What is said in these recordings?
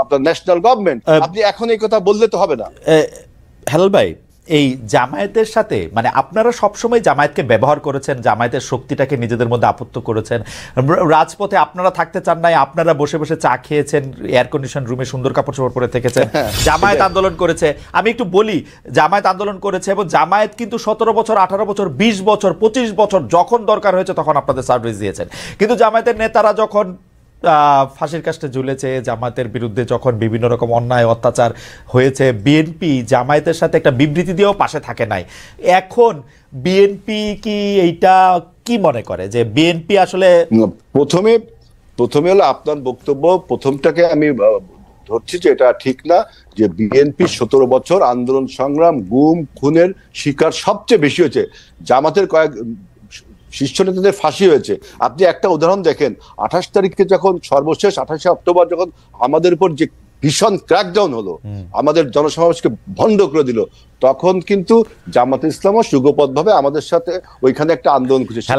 আপনার national government. আপনি এখন এই কথা বললে তো হবে না। হেলাল ভাই, এই জামায়াতের সাথে মানে আপনারা সবসময় জামায়াতকে ব্যবহার করেছেন, জামায়াতের শক্তিটাকে নিজেদের মধ্যে আপত্ত করেছেন, রাজপথে আপনারা থাকতে চান নাই, আপনারা বসে বসে চা খেয়েছেন, এয়ার কন্ডিশন রুমে সুন্দর কাপড় চোপড় পরে থেকেছেন, জামায়াত আন্দোলন করেছে। আমি একটু বলি, জামায়াত আন্দোলন করেছে এবং জামায়াত কিন্তু 17 বছর 18 বছর 20 বছর 25 বছর যখন দরকার হয়েছে তখন আপনাদের সার্ভিস দিয়েছেন। কিন্তু জামায়াতের নেতারা যখন ফাঁসির কাস্টে ঝুলেছে, জামায়াতের বিরুদ্ধে যখন বিভিন্ন রকম অন্যায় অত্যাচার হয়েছে, বিএনপি জামায়াতের সাথে একটা বিবৃতি দিয়েও পাশে থাকে নাই। এখন বিএনপি কি এইটা কি মনে করে যে বিএনপি আসলে প্রথমে হলো আপনার বক্তব্য প্রথমটাকে আমি ধরছি যে এটা ঠিক না, যে বিএনপি 17 বছর আন্দোলন সংগ্রাম গুম খুনের শিকার সবচেয়ে বেশি হয়েছে, জামাতের কয়েক শীর্ষ নেতাদের ফাঁসি হয়েছে। আপনি একটা উদাহরণ দেখেন, 28 তারিখে যখন সর্বশেষ 28 অক্টোবর যখন আমাদের উপর যে ভীষণ ক্র্যাকডাউন হলো, আমাদের জনসমাবেশকে ভণ্ড করে দিল, তখন কিন্তু জামাতে ইসলামও সুগপথ ভাবে আমাদের সাথে ওইখানে একটা আন্দোলন করেছে।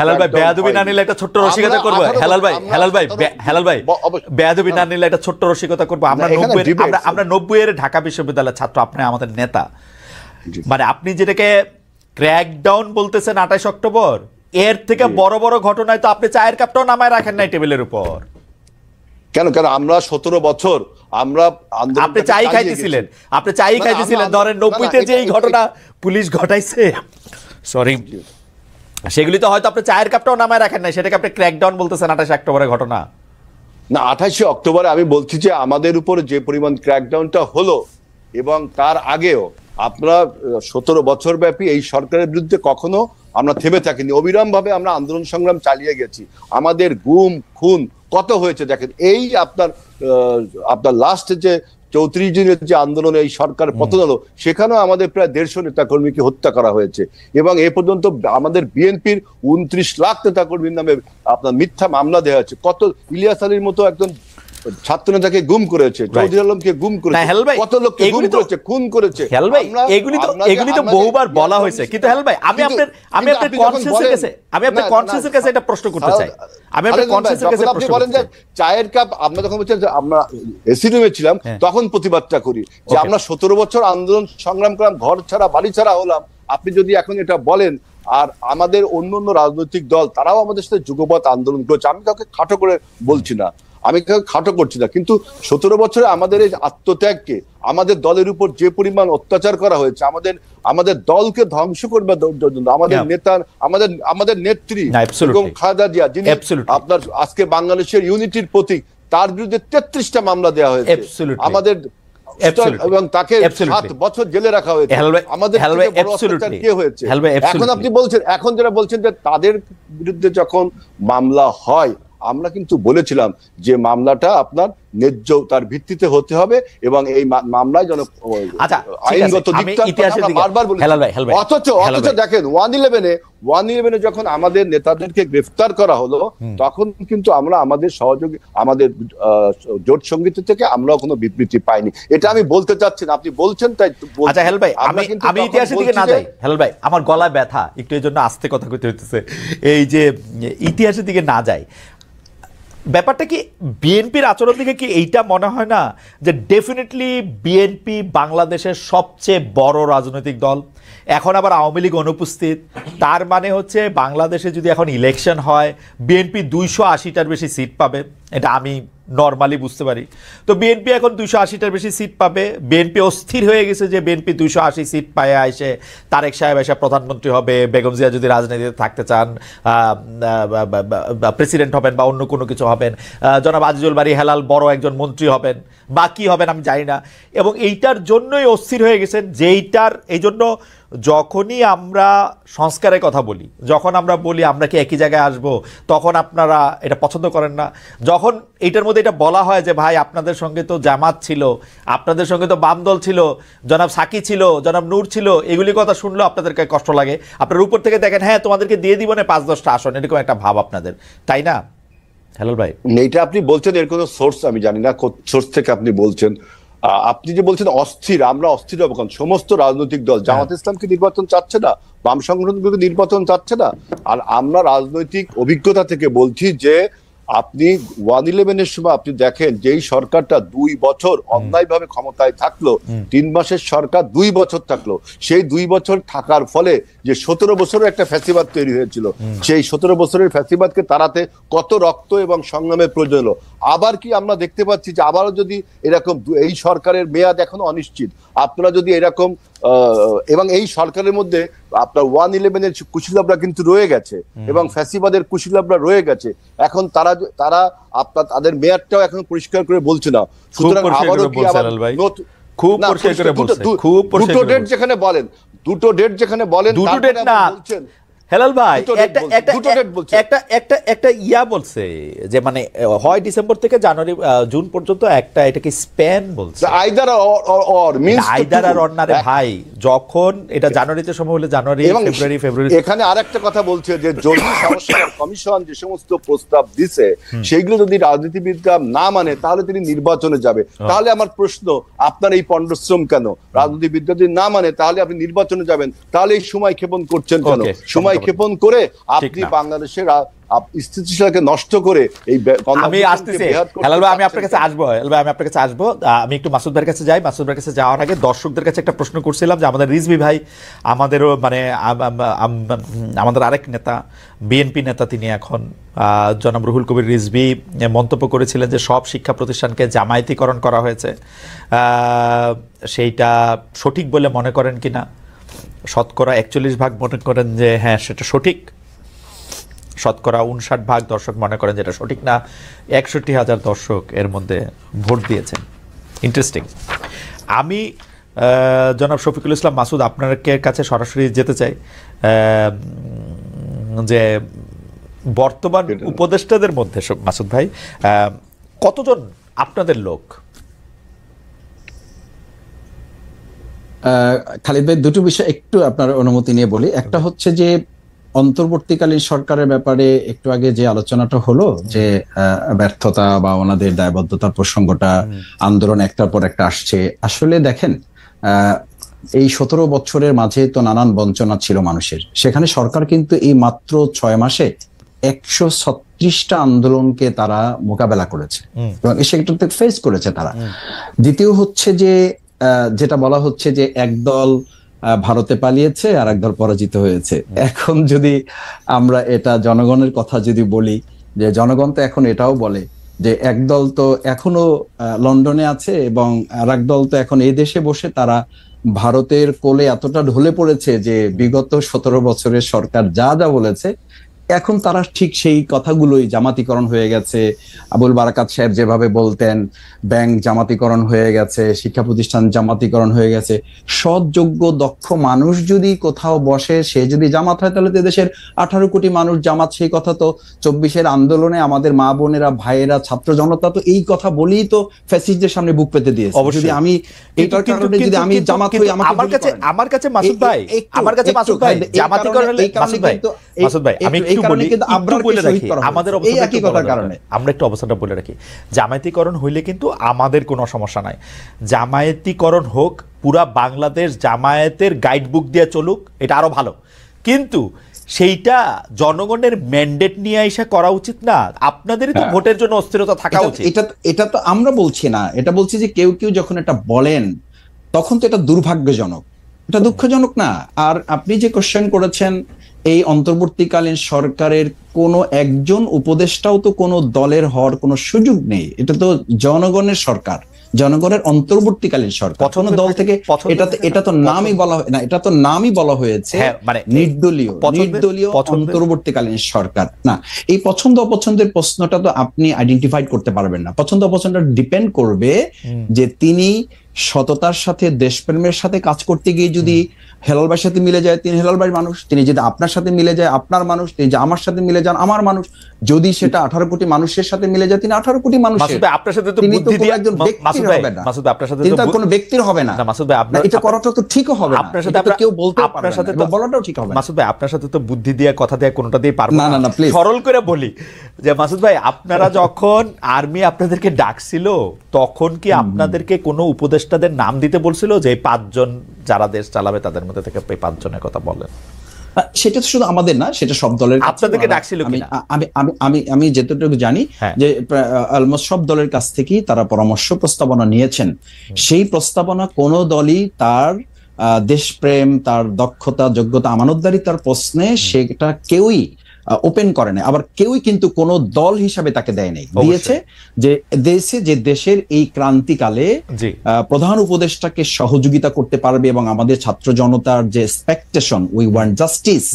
হেলাল ভাই বেয়াদবি না নিলে একটা ছোট্ট রসিকতা করব। হেলাল ভাই বেয়াদবি না নিলে একটা ছোট্ট রসিকতা করব। আমরা 90 এর ঢাকা বিশ্ববিদ্যালয়ের ছাত্র, আপনি আমাদের নেতা, মানে আপনি যেটাকে ক্র্যাকডাউন বলতেছেন 28 অক্টোবর, এর থেকে বড় বড় ঘটনায় তো আপনি চায়ের কাপটাও নামায় রাখেন নাই টেবিলের উপর। কেন আমরা 17 বছর আমরা আপনি চাই খাইতেছিলেন ধরেন 90-তে যে এই ঘটনা পুলিশ ঘটাইছে, সরি, সেগুলি তো হয়তো আপনি চায়ের কাপটাও নামায় রাখেন নাই, সেটাকে আপনি ক্র্যাকডাউন বলতেছেন 28 অক্টোবরের ঘটনা না। 28 অক্টোবরে আমি বলছি যে আমাদের উপর যে পরিমাণ ক্র্যাকডাউনটা হলো এবং তার আগেও আপনারা 17 বছর ব্যাপী এই সরকারের বিরুদ্ধে কখনো আমরা থেমে থাকিনি, অবিরাম ভাবে আমরা আন্দোলন সংগ্রাম চালিয়ে গেছি। আমাদের গুম খুন কত হয়েছে দেখেন। এই আপনার লাস্ট যে 34 দিনের যে আন্দোলনে এই সরকার পতন হলো, সেখানেও আমাদের প্রায় 150 নেতাকর্মীকে হত্যা করা হয়েছে এবং এ পর্যন্ত আমাদের বিএনপির 29 লাখ নেতাকর্মীর নামে আপনার মিথ্যা মামলা দেওয়া হয়েছে। কত ইলিয়াস আলীর মতো একজন ছাত্র নেতাকে গুম করেছে, চৌধুরী আলমকে গুম করেছে, কত লোককে গুম করেছে, খুন করেছে। এগুলি তো বহুবার বলা হয়েছে, কিন্তু হেলাল ভাই আমি আপনার কনসেন্সাসের কাছে একটা প্রশ্ন করতে চাই। আমি আপনার কনসেন্সাসের কাছে প্রশ্ন বলেন যে চায়ের কাপ, আমরা যখন বলছেন যে আমরা এসি রুমে ছিলাম তখন প্রতিবাদটা করি যে আমরা 17 বছর আন্দোলন সংগ্রাম করলাম, ঘর ছাড়া বাড়ি ছাড়া হলাম। আপনি যদি এখন এটা বলেন, আর আমাদের অন্য রাজনৈতিক দল তারাও আমাদের সাথে যুগপৎ আন্দোলন করেছে, আমি কাউকে খাটো করে বলছি না, আমি খাটো করছি না, কিন্তু 17 বছরে আমাদের এই আত্মত্যাগকে, আমাদের দলের উপর যে পরিমাণ অত্যাচার করা হয়েছে, আমাদের দলকে ধ্বংস করবে জন্য আমাদের নেতা, আমাদের নেত্রী এবং খালেদা জিয়া, যিনি আপনার আজকে বাংলাদেশের ইউনিটির প্রতীক, তার বিরুদ্ধে 33টা মামলা দেওয়া হয়েছে আমাদের, এবং তাকে 7 বছর জেলে রাখা হয়েছে। আমাদের কে হয়েছে? এখন আপনি বলছেন, এখন যারা বলছেন যে তাদের বিরুদ্ধে যখন মামলা হয়, আমরা কিন্তু বলেছিলাম যে মামলাটা আপনার ন্যায্যতার ভিত্তিতে হতে হবে এবং এই মামলায় যেন আইনগত বারবার বলি। অথচ দেখেন 111-এ যখন আমাদের নেতাদেরকে গ্রেফতার করা হলো, তখন কিন্তু আমরা আমাদের সহযোগী, আমাদের জোট সঙ্গীত থেকে আমরাও কোনো বিবৃতি পাইনি। এটা আমি বলতে চাচ্ছি না, আপনি বলছেন তাই। আচ্ছা হেলাল ভাই, আমি ইতিহাসের দিকে না যাই। হেলাল ভাই, আমার গলায় ব্যথা, একটু এই জন্য আস্তে কথা কইতে হইতেছে। এই যে ইতিহাসের দিকে না যাই, ব্যাপারটা কি বিএনপির আচরণ থেকে কি এইটা মনে হয় না যে ডেফিনেটলি বিএনপি বাংলাদেশের সবচেয়ে বড় রাজনৈতিক দল, এখন আবার আওয়ামী লীগ অনুপস্থিত, তার মানে হচ্ছে বাংলাদেশে যদি এখন ইলেকশন হয় বিএনপি 280টার বেশি সিট পাবে, এটা আমি নর্মালি বুঝতে পারি। তো বিএনপি এখন 280টার বেশি সিট পাবে, বিএনপি অস্থির হয়ে গেছে যে বিএনপি 280 সিট পায় এসে তারেক সাহেব এসে প্রধানমন্ত্রী হবে, বেগম জিয়া যদি রাজনীতিতে থাকতে চান প্রেসিডেন্ট হবেন বা অন্য কোনো কিছু হবেন, জনাব আজিজুল বারী হেলাল বড় একজন মন্ত্রী হবেন, বা কি হবেন আমি জানি না। এবং এইটার জন্যই অস্থির হয়ে গেছেন, যেইটার এই জন্য যখনই আমরা সংস্কারের কথা বলি, যখন আমরা বলি আমরা কি একই জায়গায় আসব, তখন আপনারা এটা পছন্দ করেন না। যখন এইটার মধ্যে এটা বলা হয় যে ভাই আপনাদের সঙ্গে তো জামাত ছিল, আপনাদের সঙ্গে তো বাম দল ছিল, জনাব সাকি ছিল, জনাব নূর ছিল, এগুলি কথা শুনলেও আপনাদেরকে কষ্ট লাগে। আপনার উপর থেকে দেখেন হ্যাঁ তোমাদেরকে দিয়ে দিব না 5-10টা আসন, এরকম একটা ভাব আপনাদের, তাই না হেলাল ভাই? এইটা আপনি বলছেন, এর কোনো সোর্স আমি জানি না, সোর্স থেকে আপনি বলছেন। আপনি যে বলছেন অস্থির, আমরা অস্থির হবো কারণ সমস্ত রাজনৈতিক দল, জামাত ইসলামকে নির্বাচন চাচ্ছে না, বাম সংগঠনগুলোকে নির্বাচন চাচ্ছে না। আর আমরা রাজনৈতিক অভিজ্ঞতা থেকে বলছি যে আপনি 111-এর সময় আপনি দেখেন যেই সরকারটা 2 বছর অন্যায়ভাবে ক্ষমতায় থাকলো, 3 মাসের সরকার 2 বছর থাকলো, সেই 2 বছর থাকার ফলে যে 17 বছরের একটা ফ্যাসিবাদ তৈরি হয়েছিল, সেই 17 বছরের ফ্যাসিবাদকে তাড়াতে কত রক্ত এবং সংগ্রামের প্রয়োজন হলো। আবার কি আমরা দেখতে পাচ্ছি যে আবারও যদি এরকম, এই সরকারের মেয়াদ এখনো অনিশ্চিত, আপনারা যদি এরকম এবং এই সরকারের মধ্যে আপনার 111-এর কুশীলবরা কিন্তু রয়ে গেছে এবং ফ্যাসিবাদের কুশীলবরা রয়ে গেছে। এখন তারা আপনার তাদের মেয়াদটাও এখন পরিষ্কার করে বলছে না। সুতরাং আবারও কি আবার খুব পরিষ্কার করে বলছে, খুব পরিষ্কার দুটো ডেট যেখানে বলেন, দুটো ডেট যেখানে বলেন, দুটো ডেট না বলছেন হেলাল ভাই, একটা ইয়া বলছে যে মানে হয় ডিসেম্বর থেকে জানুয়ারি জুন পর্যন্ত, একটা এটাকে স্প্যান বলছে, আইদার অর মিন্স আইদার আর অর না রে ভাই। যখন এটা জানুয়ারিতে সময় হলে জানুয়ারি, ফেব্রুয়ারি। এখানে আরেকটা কথা বলছে যে জরুরি সংস্কার কমিশন যে সমস্ত প্রস্তাব দিছে সেইগুলো যদি রাজনীতিবিদরা না মানে তাহলে তিনি নির্বাচনে যাবে। তাহলে আমার প্রশ্ন, আপনার এই পণ্ডশ্রম কেন? রাজনীতিবিদরা যদি না মানে তাহলে আপনি নির্বাচনে যাবেন, তাহলে এই সময় ক্ষেপণ করছেন কেন? সময় ক্ষেপণ করে আপনি বাংলাদেশের স্থিতিশীলতাকে নষ্ট করে এই আমি আসতেছি হেলাল ভাই, আমি আপনার কাছে আসবো, আমি আপনার কাছে আসবো। আমি একটু মাসুদ ভাইয়ের কাছে যাই। মাসুদ ভাইয়ের কাছে যাওয়ার আগে দর্শকদের কাছে একটা প্রশ্ন করছিলাম যে আমাদের রিজভী ভাই, আমাদেরও মানে আমাদের আরেক নেতা, বিএনপি নেতা, তিনি এখন জনাব রুহুল কবির রিজভী মন্তব্য করেছিলেন যে সব শিক্ষা প্রতিষ্ঠানকে জামায়াতিকরণ করা হয়েছে। সেইটা সঠিক বলে মনে করেন কিনা? শতকরা 41% মনে করেন যে হ্যাঁ সেটা সঠিক, শতকরা 59% দর্শক মনে করেন যেটা সঠিক না। 61,000 দর্শক এর মধ্যে ভোট দিয়েছেন। ইন্টারেস্টিং। আমি জনাব শফিকুল ইসলাম মাসুদ আপনার কাছে সরাসরি যেতে চাই যে বর্তমান উপদেষ্টাদের মধ্যে মাসুদ ভাই কতজন আপনাদের লোক? খালিদ ভাই, দুটো বিষয় একটু আপনার অনুমতি নিয়ে বলি। একটা হচ্ছে যে অন্তর্বর্তীকালীন সরকারের ব্যাপারে একটু আগে যে আলোচনাটা হলো যে ব্যর্থতা বা ওনাদের দায়বদ্ধতার প্রসঙ্গটা, আন্দোলন একটার পর একটা আসছে। আসলে দেখেন, এই 17 বছরের মাঝে তো নানান বঞ্চনা ছিল মানুষের। সেখানে সরকার কিন্তু এই মাত্র 6 মাসে 136টা আন্দোলনকে তারা মোকাবেলা করেছে এবং সেটাতে ফেস করেছে তারা। দ্বিতীয় হচ্ছে যে যেটা বলা হচ্ছে যে একদল ভারতে পালিয়েছে আর একদল পরাজিত হয়েছে। এখন যদি আমরা এটা জনগণের কথা যদি বলি, যে জনগণ তো এখন এটাও বলে যে একদল তো এখনো লন্ডনে আছে এবং আর একদল তো এখন এই দেশে বসে তারা ভারতের কোলে এতটা ঢলে পড়েছে যে বিগত 17 বছরের সরকার যা যা বলেছে এখন তারা ঠিক সেই কথাগুলোই, জামাতিকরণ হয়ে গেছে, আবুল বারাকাত সাহেব যেভাবে বলতেন, ব্যাংক জামাতিকরণ হয়ে গেছে, শিক্ষা প্রতিষ্ঠান জামাতিকরণ হয়ে গেছে। সৎ, যোগ্য, দক্ষ মানুষ যদি কোথাও বসে, সে যদি জামাত হয়, তাহলে তো দেশের 18 কোটি মানুষ জামাত। সেই কথা তো 24-এর আন্দোলনে আমাদের মা বোনেরা, ভাইয়েরা, ছাত্র জনতা তো এই কথা বলেই তো ফ্যাসিস্টদের সামনে বুক পেতে দিয়েছে। যদি আমি এটার কারণে যদি আমি জামাত হই, আমার কাছে মাসুদ ভাই, মাসুদ ভাই আমি আমরা একটু অবস্থাটা বলে রাখি। জামায়াতিকরণ হইলে কিন্তু আমাদের কোনো সমস্যা নাই। জামায়াতিকরণ হোক, পুরা বাংলাদেশ জামায়াতের গাইডবুক দিয়ে চলুক, এটা আরো ভালো। কিন্তু সেইটা জনগণের ম্যান্ডেট নিয়ে এসে করা উচিত না। আপনাদেরই তো ভোটের জন্য অস্থিরতা থাকা উচিত। এটা তো আমরা বলছি না, এটা বলছি যে কেউ কেউ যখন এটা বলেন তখন তো এটা দুর্ভাগ্যজনক, এটা দুঃখজনক না। আর আপনি যে কোশ্চেন করেছেন, এই অন্তর্বর্তীকালীন সরকারের কোনো একজন উপদেষ্টাও তো কোনো দলের হওয়ার কোনো সুযোগ নেই। এটা তো জনগণের সরকার, জনগণের অন্তর্বর্তীকালীন সরকার। কোনো দল থেকে এটা তো নামই বলা হয় না, এটা তো নামই বলা হয়েছে নির্দলীয় অন্তর্বর্তীকালীন সরকার। না, এই পছন্দ অপছন্দের প্রশ্নটা তো আপনি আইডেন্টিফাইড করতে পারবেন না। পছন্দ অপছন্দ ডিপেন্ড করবে যে তিনি সততার সাথে, দেশপ্রেমের সাথে কাজ করতে গিয়ে যদি হেলাল ভাইয়ের সাথে মিলে যায়, তিনি হেলাল ভাইয়ের মানুষ। তিনি যদি আপনার সাথে মিলে যায়, আপনার মানুষ। তিনি যে আমার সাথে মিলে যান, আমার মানুষ। যদি সেটা 18 কোটি মানুষের সাথে মিলে যায়, তিনি 18 কোটি মানুষের। আপনার সাথে তো বুদ্ধি দিয়ে একজন ব্যক্তির হবে না, মাসুদ ভাই আপনার সাথে তো কোনো ব্যক্তির হবে না। মাসুদ ভাই আপনার এটা করাটা তো ঠিকও হবে না। আপনার সাথে কেউ বলতে পারবে না, আপনার সাথে তো বলাটাও ঠিক হবে না। মাসুদ ভাই আপনার সাথে তো বুদ্ধি দিয়ে, কথা দিয়ে, কোনটা দিয়ে পারবো না। না প্লিজ সরল করে বলি যে মাসুদ ভাই, আপনারা যখন আর্মি আপনাদেরকে ডাকছিল, তখন কি আপনাদেরকে কোনো উপদেষ্টাদের নাম দিতে বলছিল যে 5 জন যারা দেশ চালাবে তাদের মধ্যে থেকে 5 জনের কথা বলেন? সেটা তো শুধু আমাদের না, সেটা সব দলের কাছে। আপনাদেরকে ডাকছিল কিনা? আমি যেতটুকু জানি যে অলমোস্ট সব দলের কাছ থেকেই তারা পরামর্শ প্রস্তাবনা নিয়েছেন। সেই প্রস্তাবনা কোন দলই তার দেশপ্রেম, তার দক্ষতা, যোগ্যতা, আমানতদারিতার প্রশ্নে সেটা কেউই ওপেন করে না। আবার কেউই কিন্তু কোন দল হিসাবে তাকে দেয় নাই, দিয়েছে যে দেশের এই ক্রান্তিকালে প্রধান উপদেষ্টাকে সহযোগিতা করতে পারবে এবং আমাদের ছাত্র জনতার যে এক্সপেকটেশন, উই ওয়ান্ট জাস্টিস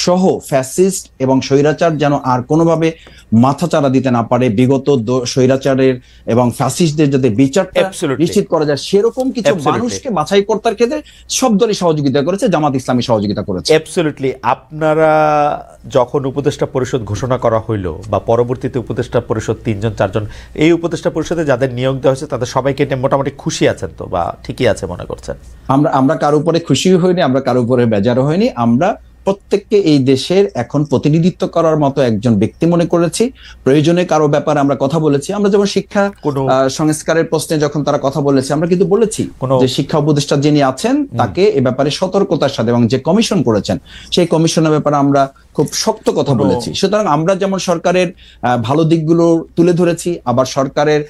সহ ফ্যাসিস্ট এবং স্বৈরাচার যেন আর কোনোভাবে মাথাচাড়া দিতে না পারে, বিগত স্বৈরাচারের এবং ফ্যাসিস্টদের যাতে বিচারটা নিশ্চিত করা যায়, সেরকম কিছু মানুষকে বাছাই কর্তার ক্ষেত্রে সব দলই সহযোগিতা করেছে, জামাত ইসলামী সহযোগিতা করেছে। অ্যাবসলিউটলি। আপনারা যখন উপদেষ্টা পরিষদ ঘোষণা করা হইলো বা পরবর্তীতে উপদেষ্টা পরিষদ 3-4 এই উপদেষ্টা পরিষদে যাদের নিয়োগ দেওয়া হয়েছে তাদের সবাইকে মোটামুটি খুশি আছেন তো, বা ঠিকই আছে মনে করছেন? আমরা কারো উপরে খুশিও হইনি, আমরা কারো উপরে বেজারও হইনি। আমরা প্রত্যেককে এই দেশের এখন প্রতিনিধিত্ব করার মতো একজন ব্যক্তি মনে করেছি। প্রয়োজনে কারো ব্যাপারে আমরা কথা বলেছি। আমরা যেমন শিক্ষা সংস্কারের প্রশ্নে যখন তারা কথা বলেছে, আমরা কিন্তু বলেছি যে শিক্ষা উপদেষ্টা যিনি আছেন তাকে এ ব্যাপারে সতর্কতার সাথে, এবং যে কমিশন করেছেন সেই কমিশনের ব্যাপারে আমরা খুব শক্ত কথা বলেছি। সুতরাং আমরা যেমন সরকারের ভালো দিকগুলো তুলে ধরেছি, আবার সরকারের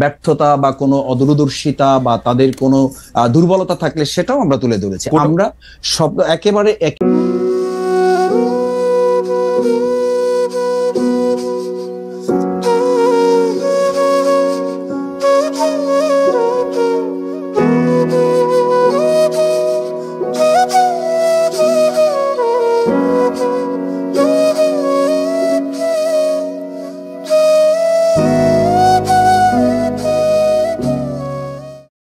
ব্যর্থতা বা কোনো অদূরদর্শিতা বা তাদের কোনো দুর্বলতা থাকলে সেটাও আমরা তুলে ধরেছি। আমরা সব একেবারে